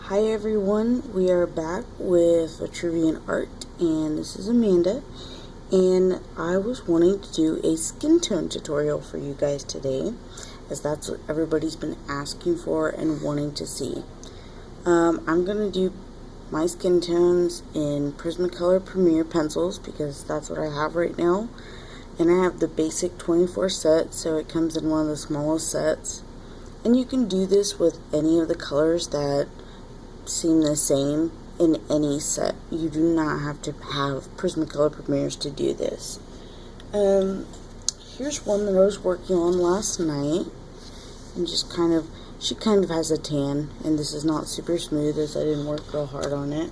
Hi everyone, we are back with Vitruvian Art, and this is Amanda, and I was wanting to do a skin tone tutorial for you guys today, as that's what everybody's been asking for and wanting to see. I'm going to do my skin tones in Prismacolor Premier pencils, because that's what I have right now, and I have the basic 24 set, so it comes in one of the smallest sets, and you can do this with any of the colors that seem the same in any set. You do not have to have Prismacolor Premiers to do this. Here's one that I was working on last night, and she kind of has a tan, and this is not super smooth as I didn't work real hard on it.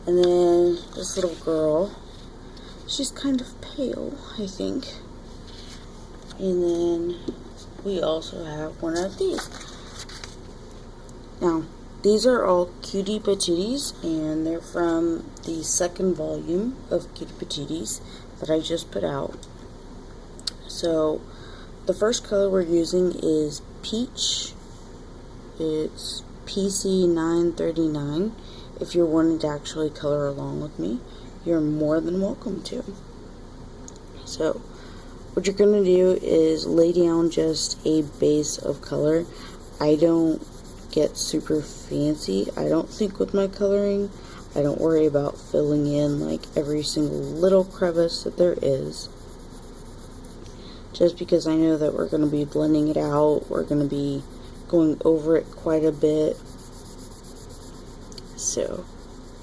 And then this little girl, she's kind of pale, I think. And then we also have one of these. Now, these are all Cutie Patooties, and they're from the second volume of Cutie Patooties that I just put out. So, the first color we're using is Peach. It's PC 939. If you're wanting to actually color along with me, you're more than welcome to. So, what you're going to do is lay down just a base of color. I don't get super fancy, I don't think, with my coloring. I don't worry about filling in like every single little crevice that there is, just because I know that we're going to be blending it out, we're going to be going over it quite a bit, so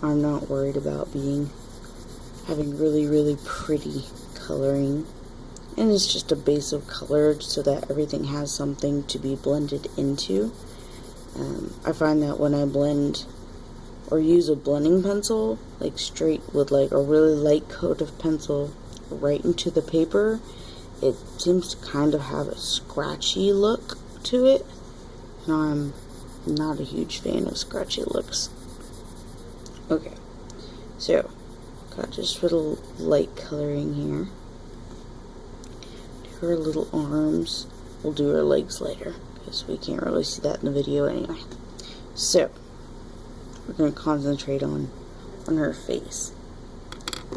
I'm not worried about having really pretty coloring. And it's just a base of color so that everything has something to be blended into. I find that when I blend or use a blending pencil, like straight with like a really light coat of pencil right into the paper, it seems to kind of have a scratchy look to it, and I'm not a huge fan of scratchy looks. Okay, so got just little light coloring here. Do her little arms. We'll do her legs later, because we can't really see that in the video anyway. So, we're going to concentrate on her face.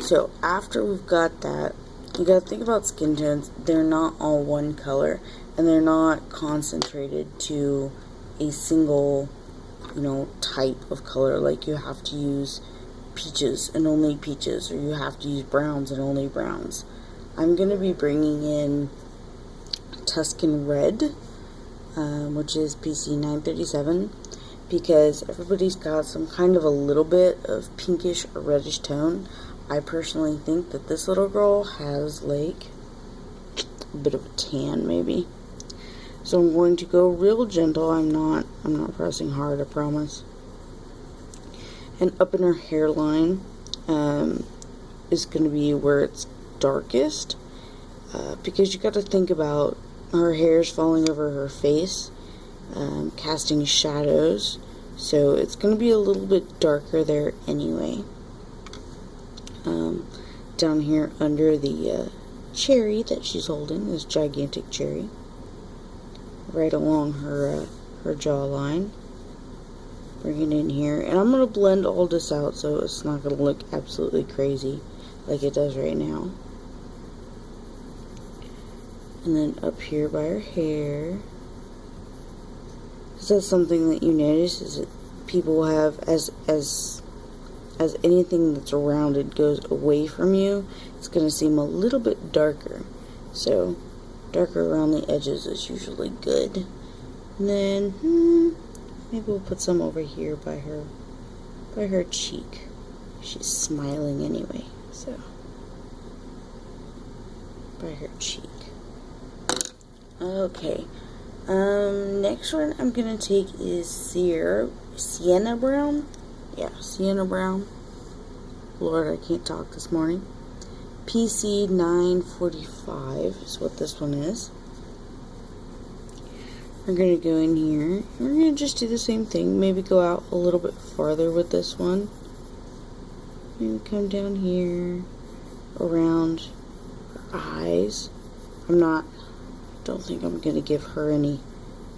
So, after we've got that, you got to think about skin tones. They're not all one color, and they're not concentrated to a single, type of color. Like, you have to use peaches and only peaches, or you have to use browns and only browns. I'm going to be bringing in Tuscan Red, which is PC 937, because everybody's got some kind of a little bit of pinkish or reddish tone. I personally think that this little girl has like a bit of a tan, maybe. So I'm going to go real gentle. I'm not pressing hard, I promise. And up in her hairline is going to be where it's darkest, because you got to think about her hair's falling over her face, casting shadows, so it's going to be a little bit darker there anyway. Down here under the cherry that she's holding, this gigantic cherry, right along her jawline. Bring it in here, and I'm going to blend all this out so it's not going to look absolutely crazy like it does right now. And then up here by her hair, is that something that you notice, is that people have, as anything that's rounded goes away from you, it's going to seem a little bit darker. So darker around the edges is usually good. And then maybe we'll put some over here by her cheek. She's smiling anyway, so by her cheek. Okay, next one I'm going to take is Sienna Brown. Yeah, Sienna Brown. Lord, I can't talk this morning. PC 945 is what this one is. We're going to go in here. We're going to just do the same thing. Maybe go out a little bit farther with this one. And come down here around her eyes. Don't think I'm going to give her any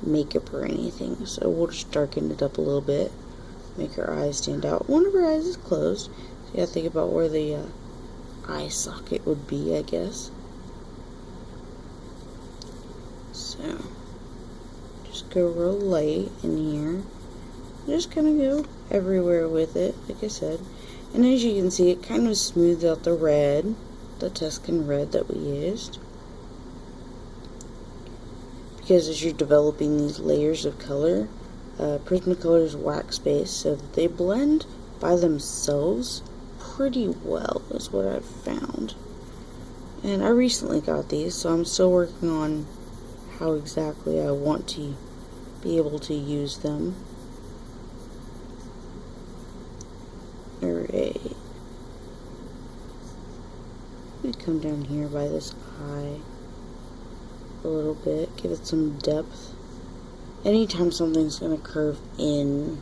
makeup or anything. So we'll just darken it up a little bit, make her eyes stand out. One of her eyes is closed, so you gotta think about where the eye socket would be, I guess. So just go real light in here. Just kind of go everywhere with it, like I said. And as you can see, it kind of smooths out the red, the Tuscan red that we used. Because as you're developing these layers of color, Prismacolor is wax based, so that they blend by themselves pretty well, is what I've found. And I recently got these, so I'm still working on how exactly I want to be able to use them. Alright. We come down here by this eye a little bit, give it some depth. Anytime something's gonna curve in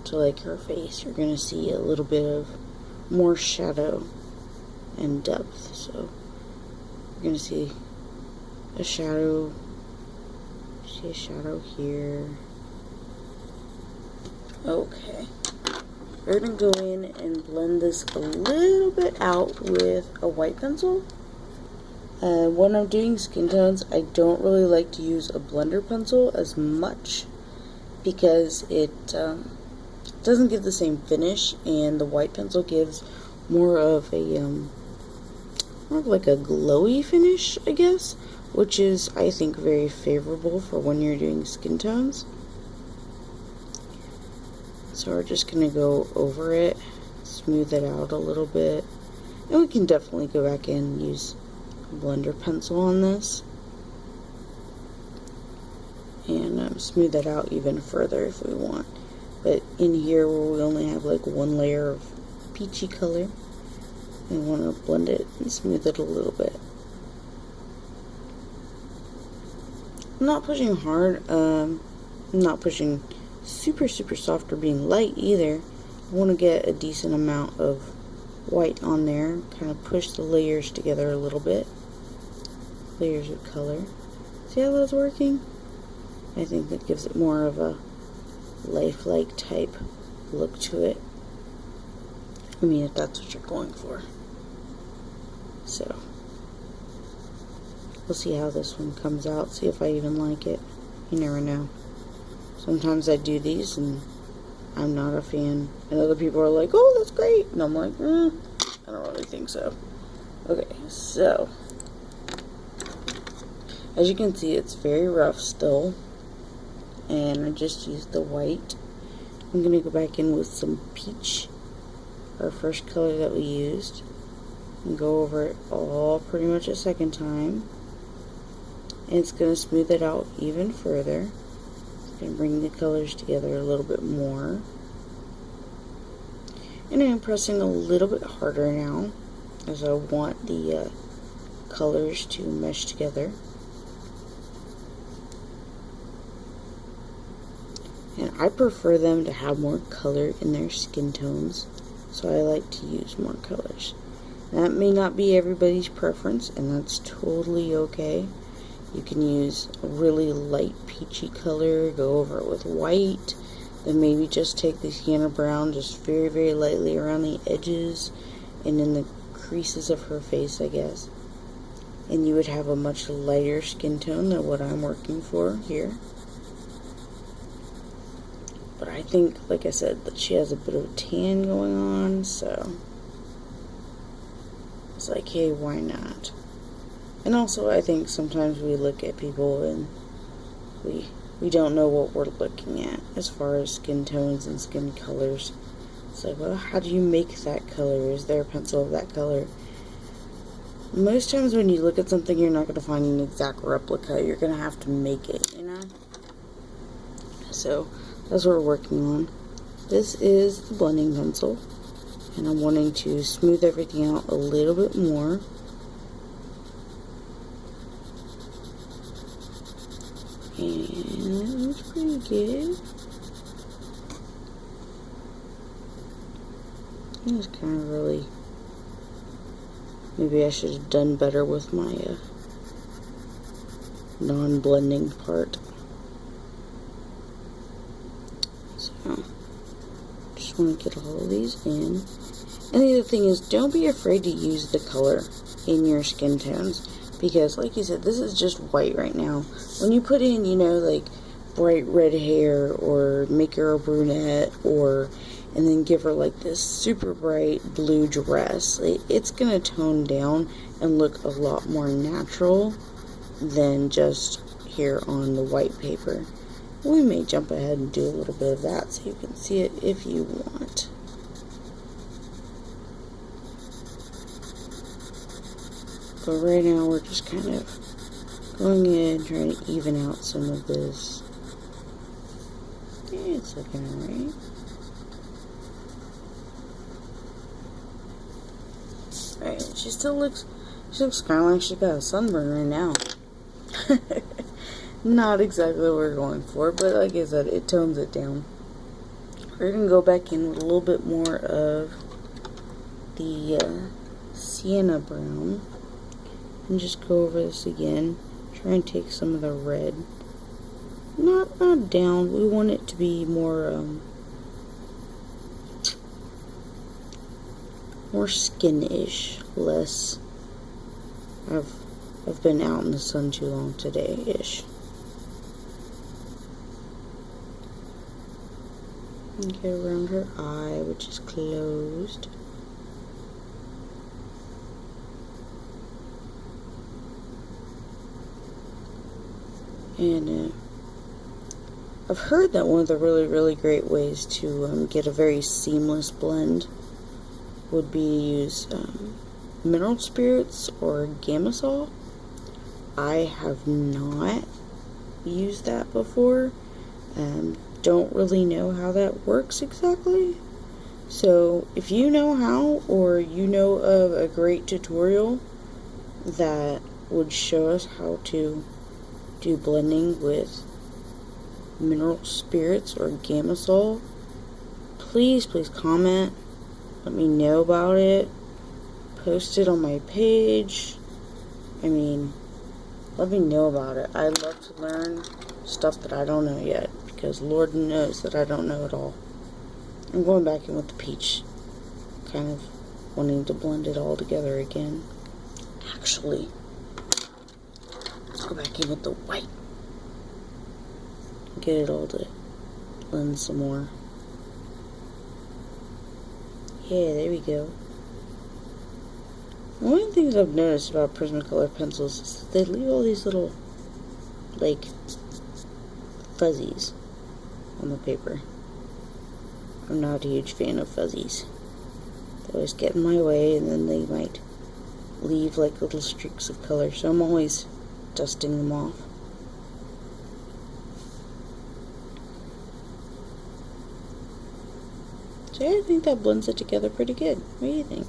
to like her face, you're gonna see a little bit of more shadow and depth. So you're gonna see a shadow. See a shadow here. Okay. We're gonna go in and blend this a little bit out with a white pencil. When I'm doing skin tones, I don't really like to use a blender pencil as much because it doesn't give the same finish, and the white pencil gives more of a more of like a glowy finish, I guess, which is, I think, very favorable for when you're doing skin tones. So we're just going to go over it, smooth it out a little bit, and we can definitely go back in and use a blender pencil on this and smooth that out even further if we want. But in here where we only have like one layer of peachy color, we want to blend it and smooth it a little bit. I'm not pushing hard, I'm not pushing super soft or being light either. I want to get a decent amount of white on there, kind of push the layers together a little bit. Layers of color. See how that's working? I think that gives it more of a lifelike type look to it. I mean, if that's what you're going for. So we'll see how this one comes out, see if I even like it. You never know. Sometimes I do these and I'm not a fan, and other people are like, oh, that's great, and I'm like, I don't really think so. Okay, so as you can see, it's very rough still, and I just used the white. I'm going to go back in with some peach, our first color that we used, and go over it all pretty much a second time, and it's going to smooth it out even further. And bring the colors together a little bit more. And I'm pressing a little bit harder now, as I want the colors to mesh together. And I prefer them to have more color in their skin tones, so I like to use more colors. That may not be everybody's preference, and that's totally okay. You can use a really light peachy color, go over it with white, then maybe just take the sienna brown just very lightly around the edges and in the creases of her face, I guess. And you would have a much lighter skin tone than what I'm working for here. But I think, like I said, that she has a bit of a tan going on, so it's like, hey, why not? And also, I think sometimes we look at people and we don't know what we're looking at as far as skin tones and skin colors. It's like, well, how do you make that color? Is there a pencil of that color? Most times when you look at something, you're not going to find an exact replica. You're going to have to make it, you know? So that's what we're working on. This is the blending pencil, and I'm wanting to smooth everything out a little bit more. And it looks pretty good. It was kind of really... Maybe I should have done better with my non-blending part. So, just want to get all of these in. And the other thing is, don't be afraid to use the color in your skin tones. Because, like you said, this is just white right now. When you put in, you know, like, bright red hair, or make her a brunette, and then give her, like, this super bright blue dress, it's gonna tone down and look a lot more natural than just here on the white paper. We may jump ahead and do a little bit of that so you can see it if you want. But right now we're just kind of going in, trying to even out some of this. Yeah, it's looking alright. Alright, she looks kind of like she got a sunburn right now. Not exactly what we're going for, but like I said, it tones it down. We're going to go back in with a little bit more of the Sienna brown. And just go over this again. Try and take some of the red. Not down. We want it to be more more skin-ish, less. I've been out in the sun too long today-ish. And get around her eye, which is closed. And I've heard that one of the really, really great ways to get a very seamless blend would be to use mineral spirits or Gamasol. I have not used that before. Don't really know how that works exactly. So if you know how, or you know of a great tutorial that would show us how to do blending with mineral spirits or Gamasol, please comment. Let me know about it. Post it on my page. I mean, let me know about it. I love to learn stuff that I don't know yet, because Lord knows that I don't know it all. I'm going back in with the peach, kind of wanting to blend it all together again. Actually, let's go back in with the white. Get it all to blend some more. Yeah, there we go. One of the things I've noticed about Prismacolor pencils is that they leave all these little, like, fuzzies on the paper. I'm not a huge fan of fuzzies. They always get in my way, and then they might leave, like, little streaks of color, so I'm always dusting them off. So I think that blends it together pretty good. What do you think?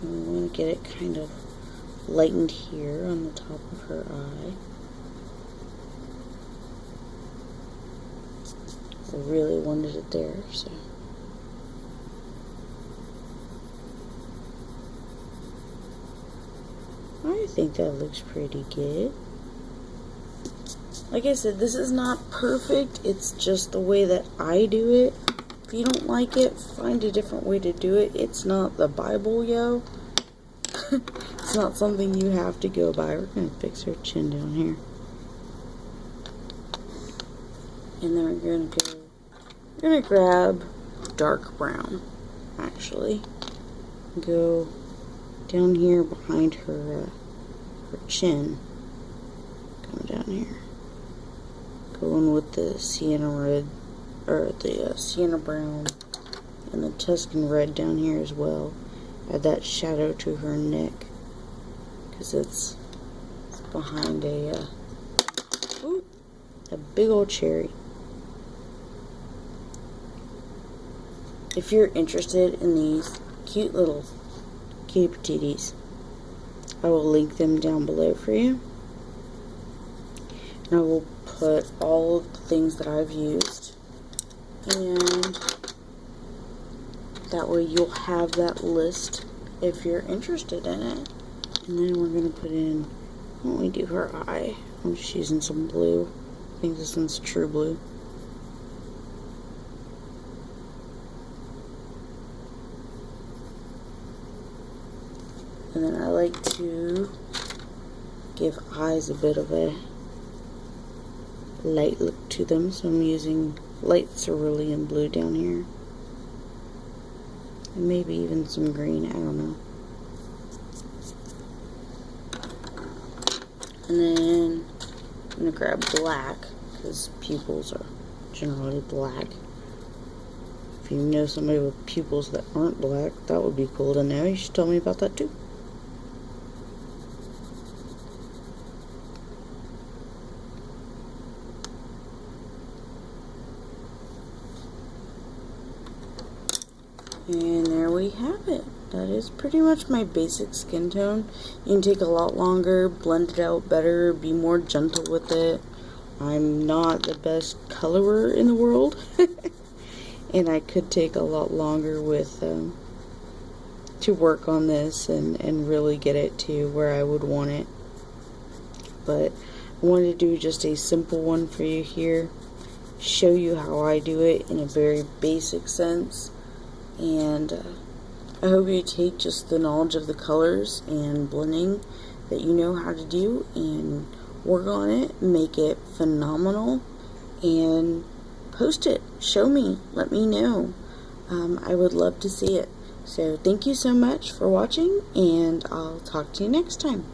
And we want to get it kind of lightened here on the top of her eye. I really wanted it there, so. I think that looks pretty good. Like I said, this is not perfect. It's just the way that I do it. If you don't like it, find a different way to do it. It's not the Bible, yo. It's not something you have to go by. We're going to fix her chin down here. And then we're going to grab dark brown, actually. Go down here behind her chin. Come down here. Go in with the Sienna red, or the Sienna brown, and the Tuscan red down here as well. Add that shadow to her neck, because it's behind a big old cherry. If you're interested in these cute little Cutie Patooties, I will link them down below for you. And I will put all of the things that I've used, and that way you'll have that list if you're interested in it. And then we're going to put in, why don't we do her eye? I'm just using some blue. I think this one's true blue. And then I like to give eyes a bit of a light look to them, so I'm using light cerulean blue down here. And maybe even some green, I don't know. And then I'm going to grab black, because pupils are generally black. If you know somebody with pupils that aren't black, that would be cool to know. You should tell me about that too. And there we have it. That is pretty much my basic skin tone. You can take a lot longer, blend it out better, be more gentle with it. I'm not the best colorer in the world. And I could take a lot longer with to work on this and really get it to where I would want it. But I wanted to do just a simple one for you here. Show you how I do it in a very basic sense. And I hope you take just the knowledge of the colors and blending that you know how to do and work on it, make it phenomenal, and post it. Show me. Let me know. I would love to see it. So thank you so much for watching, and I'll talk to you next time.